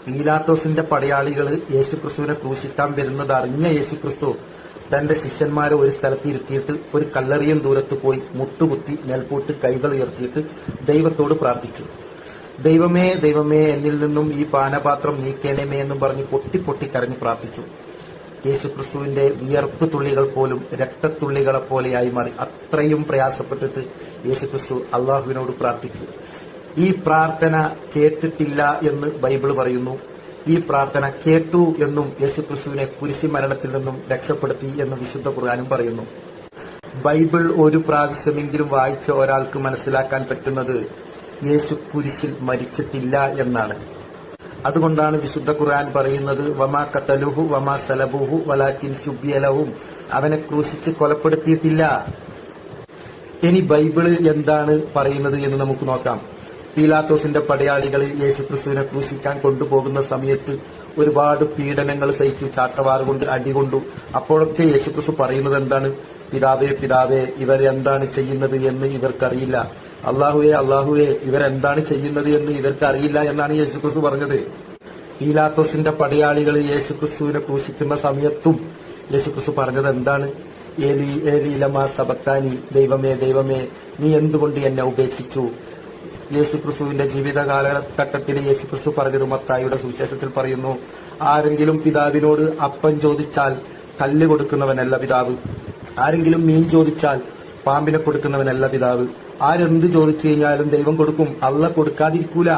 പീലാത്തോസിന്റെ പടയാളികൾ യേശുക്രിസ്തുവിനെ ക്രൂശിക്കാൻ വരുന്നത് അറിഞ്ഞ യേശുക്രിസ്തു തന്റെ ശിഷ്യന്മാരെ ഒരു സ്ഥലത്ത് ഇരുത്തിയിട്ട് ഒരു കല്ലറിയും ദൂരത്ത് പോയി മുട്ടുകുത്തി മേൽപോട്ട് കൈകൾ ഉയർത്തിയിട്ട് ദൈവത്തോട് പ്രാർത്ഥിച്ചു. ദൈവമേ ദൈവമേ, എന്നിൽ നിന്നും ഈ പാനപാത്രം നീക്കേണമേ എന്നും പറഞ്ഞ് പൊട്ടി കരഞ്ഞ് പ്രാർത്ഥിച്ചു. യേശുക്രിസ്തുവിന്റെ വിയർപ്പ് തുള്ളികൾ പോലും രക്തത്തുള്ളികളെ പോലെയായി മാറി. അത്രയും പ്രയാസപ്പെട്ടിട്ട് യേശുക്രിസ്തു അള്ളാഹുവിനോട് പ്രാർത്ഥിച്ചു. ഈ പ്രാർത്ഥന കേട്ടിട്ടില്ല എന്ന് ബൈബിൾ പറയുന്നു. ഈ പ്രാർത്ഥന കേട്ടു എന്നും യേശുക്രിസ്തുവിനെ കുരിശി മരണത്തിൽ നിന്നും രക്ഷപ്പെടുത്തി എന്ന് വിശുദ്ധ ഖുർആനും പറയുന്നു. ബൈബിൾ ഒരു പ്രാവശ്യമെങ്കിലും വായിച്ച ഒരാൾക്ക് മനസ്സിലാക്കാൻ പറ്റുന്നത് യേശു കുരിശിൽ മരിച്ചിട്ടില്ല എന്നാണ്. അതുകൊണ്ടാണ് വിശുദ്ധ ഖുർആൻ പറയുന്നത് വമാ ഖതലുഹു വമാ സലബുഹു വലാകിൻ ശുബ്ബിയ ലഹും, അവനെ ക്രൂശിച്ച് കൊലപ്പെടുത്തിയിട്ടില്ല. ഇനി ബൈബിള് എന്താണ് പറയുന്നത് എന്ന് നമുക്ക് നോക്കാം. പീലാത്തോസിന്റെ പടയാളികൾ യേശുക്രിസ്തുവിനെ ക്രൂശിക്കാൻ കൊണ്ടുപോകുന്ന സമയത്ത് ഒരുപാട് പീഡനങ്ങൾ സഹിച്ചു, ചാട്ടവാറ് കൊണ്ട് അടികൊണ്ടു. അപ്പോഴൊക്കെ യേശുക്രിസ്തു പറയുന്നത് എന്താണ്? പിതാവേ പിതാവേ, ഇവരെന്താണ് ചെയ്യുന്നത് എന്ന് ഇവർക്കറിയില്ല. അള്ളാഹുവേ അള്ളാഹുവേ, ഇവരെന്താണ് ചെയ്യുന്നത് എന്ന് ഇവർക്കറിയില്ല എന്നാണ് യേശുക്രിസ്തു പറഞ്ഞത്. പീലാത്തോസിന്റെ പടയാളികൾ യേശുക്രിസ്തുവിനെ ക്രൂശിക്കുന്ന സമയത്തും യേശുക്രിസ്തു പറഞ്ഞത് എന്താണ്? ഏലി ഏലി ലമാ സബക്താനി, ദൈവമേ ദൈവമേ, നീ എന്തുകൊണ്ട് എന്നെ ഉപേക്ഷിച്ചു? യേശുക്രിസ്തുവിന്റെ ജീവിത കാലഘട്ടത്തിൽ യേശുക്രിസ്തു പറഞ്ഞത് മത്തായിയുടെ സുവിശേഷത്തിൽ പറയുന്നു, ആരെങ്കിലും പിതാവിനോട് അപ്പം ചോദിച്ചാൽ കല്ല് കൊടുക്കുന്നവനല്ല പിതാവ്, ആരെങ്കിലും മീൻ ചോദിച്ചാൽ പാമ്പിനെ കൊടുക്കുന്നവനല്ല പിതാവ്, ആരെന്ത് ചോദിച്ചു കഴിഞ്ഞാലും ദൈവം കൊടുക്കും, അള്ള കൊടുക്കാതിരിക്കൂല.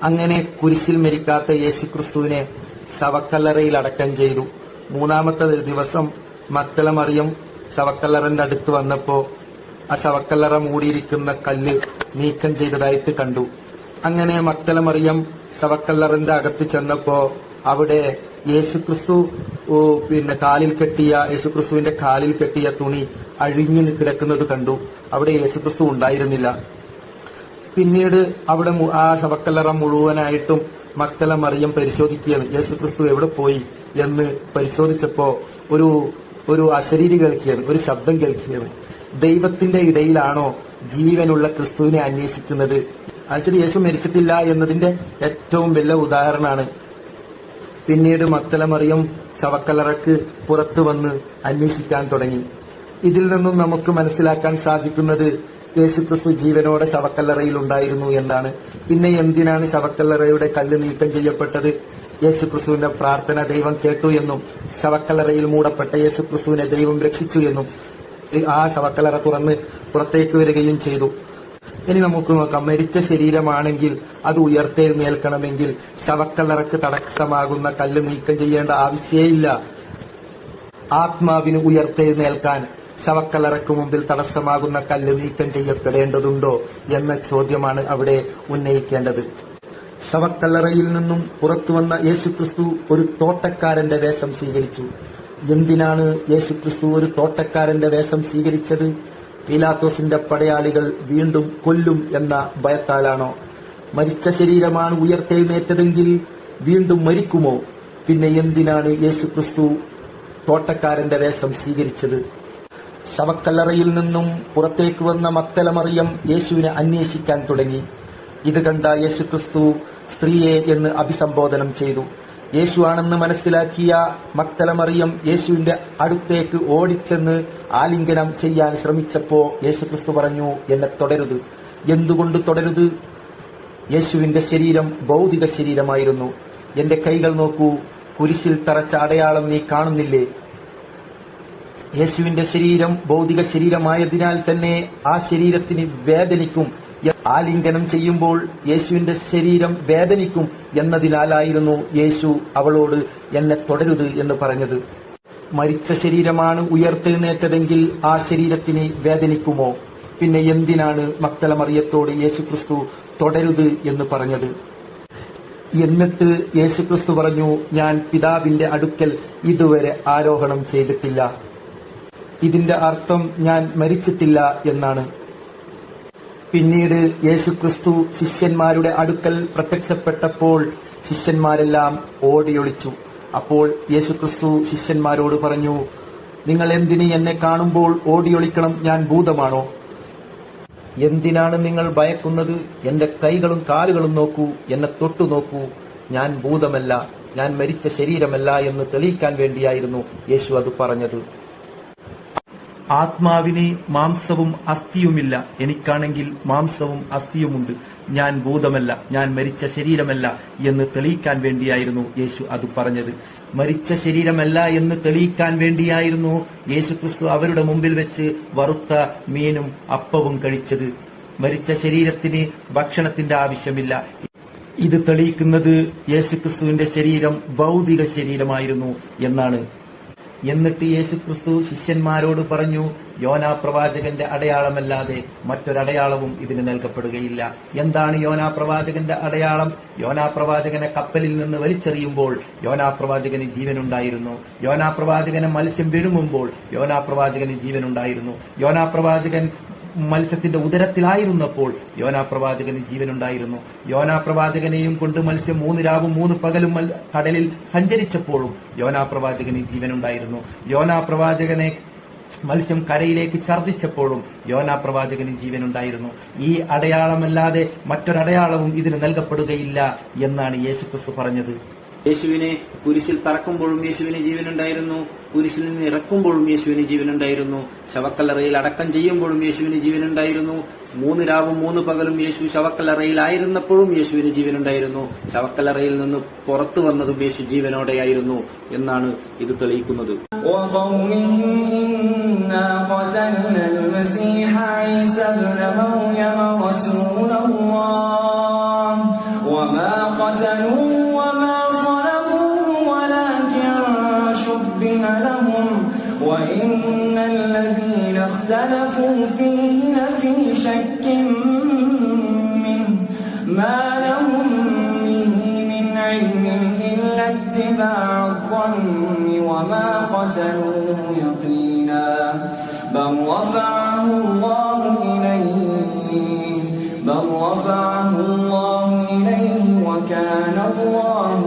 അങ്ങനെ കുരിശിൽ മരിക്കാത്ത യേശുക്രിസ്തുവിനെ ശവക്കല്ലറയിൽ അടക്കം ചെയ്തു. മൂന്നാമത്തെ ദിവസം മക്തല മറിയം ശവക്കല്ലറന്റെ അടുത്ത് വന്നപ്പോ ആ ശവക്കല്ലറ മൂടിയിരിക്കുന്ന കല്ല് നീക്കം ചെയ്തതായിട്ട് കണ്ടു. അങ്ങനെ മക്തല മറിയം ശവക്കല്ലറന്റെ അകത്ത് ചെന്നപ്പോ അവിടെ യേശുക്രിസ്തു യേശുക്രിസ്തുവിന്റെ കാലിൽ കെട്ടിയ തുണി അഴിഞ്ഞു കിടക്കുന്നത് കണ്ടു. അവിടെ യേശുക്രിസ്തു ഉണ്ടായിരുന്നില്ല. പിന്നീട് അവിടെ ആ ശവക്കല്ലറ മുഴുവനായിട്ടും മക്തല മറിയം പരിശോധിക്കുകയാണ്. യേശുക്രിസ്തു എവിടെ പോയി എന്ന് പരിശോധിച്ചപ്പോ ഒരു അശരീരി കേൾക്കുകയാണ്, ഒരു ശബ്ദം കേൾക്കുകയാണ്. ദൈവത്തിന്റെ ഇടയിലാണോ ജീവനുള്ള ക്രിസ്തുവിനെ അന്വേഷിക്കുന്നത്? ആക്ച്വലി യേശു മരിച്ചിട്ടില്ല എന്നതിന്റെ ഏറ്റവും വലിയ ഉദാഹരണമാണ്. പിന്നീട് മക്തല മറിയം ശവക്കല്ലറക്ക് പുറത്തു വന്ന് അന്വേഷിക്കാൻ തുടങ്ങി. ഇതിൽ നിന്നും നമുക്ക് മനസ്സിലാക്കാൻ സാധിക്കുന്നത് യേശുക്രിസ്തു ജീവനോടെ ശവക്കല്ലറയിൽ ഉണ്ടായിരുന്നു എന്നാണ്. പിന്നെ എന്തിനാണ് ശവക്കല്ലറയുടെ കല്ല് നീക്കം ചെയ്യപ്പെട്ടത്? യേശുക്രിസ്തുവിന്റെ പ്രാർത്ഥന ദൈവം കേട്ടു എന്നും ശവക്കല്ലറയിൽ മൂടപ്പെട്ട യേശുക്രിസ്തുവിനെ ദൈവം രക്ഷിച്ചു എന്നും ആ ശവക്കല്ലറ തുറന്ന് പുറത്തേക്ക് വരികയും ചെയ്തു. ഇനി നമുക്ക് നോക്കാം, മരിച്ച ശരീരമാണെങ്കിൽ അത് ഉയർത്തെഴുന്നേൽക്കണമെങ്കിൽ ശവക്കല്ലറക്ക് തടസ്സമാകുന്ന കല്ല് നീക്കം ചെയ്യേണ്ട ആവശ്യമില്ല. ആത്മാവിന് ഉയർത്തെഴുന്നേൽക്കാൻ ശവക്കല്ലറക്ക് മുമ്പിൽ തടസ്സമാകുന്ന കല്ല് നീക്കം ചെയ്യപ്പെടേണ്ടതുണ്ടോ എന്ന ചോദ്യമാണ് അവിടെ ഉന്നയിക്കേണ്ടത്. ശവക്കല്ലറയിൽ നിന്നും പുറത്തുവന്ന യേശുക്രിസ്തു ഒരു തോട്ടക്കാരന്റെ വേഷം സ്വീകരിച്ചു. എന്തിനാണ് യേശുക്രിസ്തു ഒരു തോട്ടക്കാരന്റെ വേഷം സ്വീകരിച്ചത്? പീലാത്തോസിന്റെ പടയാളികൾ വീണ്ടും കൊല്ലും എന്ന ഭയത്താലാണോ? മരിച്ച ശരീരമാണ് ഉയർത്തെഴുന്നേറ്റതെങ്കിൽ വീണ്ടും മരിക്കുമോ? പിന്നെ എന്തിനാണ് യേശുക്രിസ്തു തോട്ടക്കാരന്റെ വേഷം സ്വീകരിച്ചത്? ശവക്കല്ലറയിൽ നിന്നും പുറത്തേക്ക് വന്ന മക്തല മറിയം യേശുവിനെ അന്വേഷിക്കാൻ തുടങ്ങി. ഇത് കണ്ട യേശുക്രിസ്തു സ്ത്രീയെ എന്ന് അഭിസംബോധനം ചെയ്തു. യേശു ആണെന്ന് മനസ്സിലാക്കിയ മക്തല മറിയം യേശുവിന്റെ അടുത്തേക്ക് ഓടിച്ചെന്ന് ആലിംഗനം ചെയ്യാൻ ശ്രമിച്ചപ്പോ യേശുക്രിസ്തു പറഞ്ഞു, എന്നെ തുടരുത്. എന്തുകൊണ്ട് തുടരുത്? യേശുവിന്റെ ശരീരം ഭൗതിക ശരീരമായിരുന്നു. എന്റെ കൈകൾ നോക്കൂ, കുരിശിൽ തറച്ച അടയാളം നീ കാണുന്നില്ലേ? യേശുവിന്റെ ശരീരം ഭൗതിക ശരീരമായതിനാൽ തന്നെ ആ ശരീരത്തിന് വേദനിക്കും. ആലിംഗനം ചെയ്യുമ്പോൾ യേശുവിന്റെ ശരീരം വേദനിക്കും എന്നതിനാലായിരുന്നു യേശു അവളോട് എന്നെ തുടരുത് എന്ന് പറഞ്ഞത്. മരിച്ച ശരീരമാണ് ഉയർത്തെഴുന്നേറ്റതെങ്കിൽ ആ ശരീരത്തിന് വേദനിക്കുമോ? പിന്നെ എന്തിനാണ് മക്തല മറിയത്തോട് യേശുക്രിസ്തു തുടരുത് എന്ന് പറഞ്ഞത്? എന്നിട്ട് യേശുക്രിസ്തു പറഞ്ഞു, ഞാൻ പിതാവിന്റെ അടുക്കൽ ഇതുവരെ ആരോഹണം ചെയ്തിട്ടില്ല. ഇതിന്റെ അർത്ഥം ഞാൻ മരിച്ചിട്ടില്ല എന്നാണ്. പിന്നീട് യേശുക്രിസ്തു ശിഷ്യന്മാരുടെ അടുക്കൽ പ്രത്യക്ഷപ്പെട്ടപ്പോൾ ശിഷ്യന്മാരെല്ലാം ഓടിയൊളിച്ചു. അപ്പോൾ യേശുക്രിസ്തു ശിഷ്യന്മാരോട് പറഞ്ഞു, നിങ്ങൾ എന്തിന് എന്നെ കാണുമ്പോൾ ഓടിയൊളിക്കണം? ഞാൻ ഭൂതമാണോ? എന്തിനാണ് നിങ്ങൾ ഭയക്കുന്നത്? എന്റെ കൈകളും കാലുകളും നോക്കൂ, എന്നെ തൊട്ടു നോക്കൂ. ഞാൻ ഭൂതമല്ല, ഞാൻ മരിച്ച ശരീരമല്ല എന്ന് തെളിയിക്കാൻ വേണ്ടിയായിരുന്നു യേശു അത് പറഞ്ഞത്. ആത്മാവിന് മാംസവും അസ്ഥിയുമില്ല, എനിക്കാണെങ്കിൽ മാംസവും അസ്ഥിയുമുണ്ട്. ഞാൻ ഭൂതമല്ല, ഞാൻ മരിച്ച ശരീരമല്ല എന്ന് തെളിയിക്കാൻ വേണ്ടിയായിരുന്നു യേശു അത് പറഞ്ഞത്. മരിച്ച ശരീരമല്ല എന്ന് തെളിയിക്കാൻ വേണ്ടിയായിരുന്നു യേശു ക്രിസ്തു അവരുടെ മുമ്പിൽ വെച്ച് വറുത്ത മീനും അപ്പവും കഴിച്ചത്. മരിച്ച ശരീരത്തിന് ഭക്ഷണത്തിന്റെ ആവശ്യമില്ല. ഇത് തെളിയിക്കുന്നത് യേശുക്രിസ്തുവിന്റെ ശരീരം ഭൗതിക ശരീരമായിരുന്നു എന്നാണ്. എന്നിട്ട് യേശുക്രിസ്തു ശിഷ്യന്മാരോട് പറഞ്ഞു, യോനാ പ്രവാചകന്റെ അടയാളമല്ലാതെ മറ്റൊരടയാളവും ഇതിന് നൽകപ്പെടുകയില്ല. എന്താണ് യോനാ പ്രവാചകന്റെ അടയാളം? യോനാ പ്രവാചകനെ കപ്പലിൽ നിന്ന് വലിച്ചെറിയുമ്പോൾ യോനാ പ്രവാചകന് ജീവനുണ്ടായിരുന്നു. യോനാ പ്രവാചകനെ മത്സ്യം വിഴുങ്ങുമ്പോൾ യോനാ പ്രവാചകന് ജീവനുണ്ടായിരുന്നു. യോനാ പ്രവാചകൻ മത്സ്യത്തിന്റെ ഉദരത്തിലായിരുന്നപ്പോൾ യോനാ പ്രവാചകന് ജീവനുണ്ടായിരുന്നു. യോനാ പ്രവാചകനെയും കൊണ്ട് മത്സ്യം 3 രാവും 3 പകലും കടലിൽ സഞ്ചരിച്ചപ്പോഴും യോനാ പ്രവാചകന് ജീവനുണ്ടായിരുന്നു. യോനാ പ്രവാചകനെ മത്സ്യം കരയിലേക്ക് ഛർദ്ദിച്ചപ്പോഴും യോനാ പ്രവാചകന് ജീവനുണ്ടായിരുന്നു. ഈ അടയാളമല്ലാതെ മറ്റൊരടയാളവും ഇതിന് നൽകപ്പെടുകയില്ല എന്നാണ് യേശുക്രിസ്തു പറഞ്ഞത്. യേശുവിനെ കുരിശിൽ തറക്കുമ്പോഴും യേശുവിന് ജീവനുണ്ടായിരുന്നു. കുരിശിൽ നിന്ന് ഇറക്കുമ്പോഴും യേശുവിന് ജീവനുണ്ടായിരുന്നു. ശവക്കല്ലറയിൽ അടക്കം ചെയ്യുമ്പോഴും യേശുവിന് ജീവനുണ്ടായിരുന്നു. 3 രാവും 3 പകലും യേശു ശവക്കല്ലറയിലായിരുന്നപ്പോഴും യേശുവിന് ജീവനുണ്ടായിരുന്നു. ശവക്കല്ലറയിൽ നിന്ന് പുറത്തു വന്നതും യേശു ജീവനോടെയായിരുന്നു എന്നാണ് ഇത് തെളിയിക്കുന്നത്. وإن الذين اختلفوا فيه لفي شك منه ما لهم به من علم إلا اتباع الظن وما قتلوه يقينا بل رفعه الله إليه وكان الله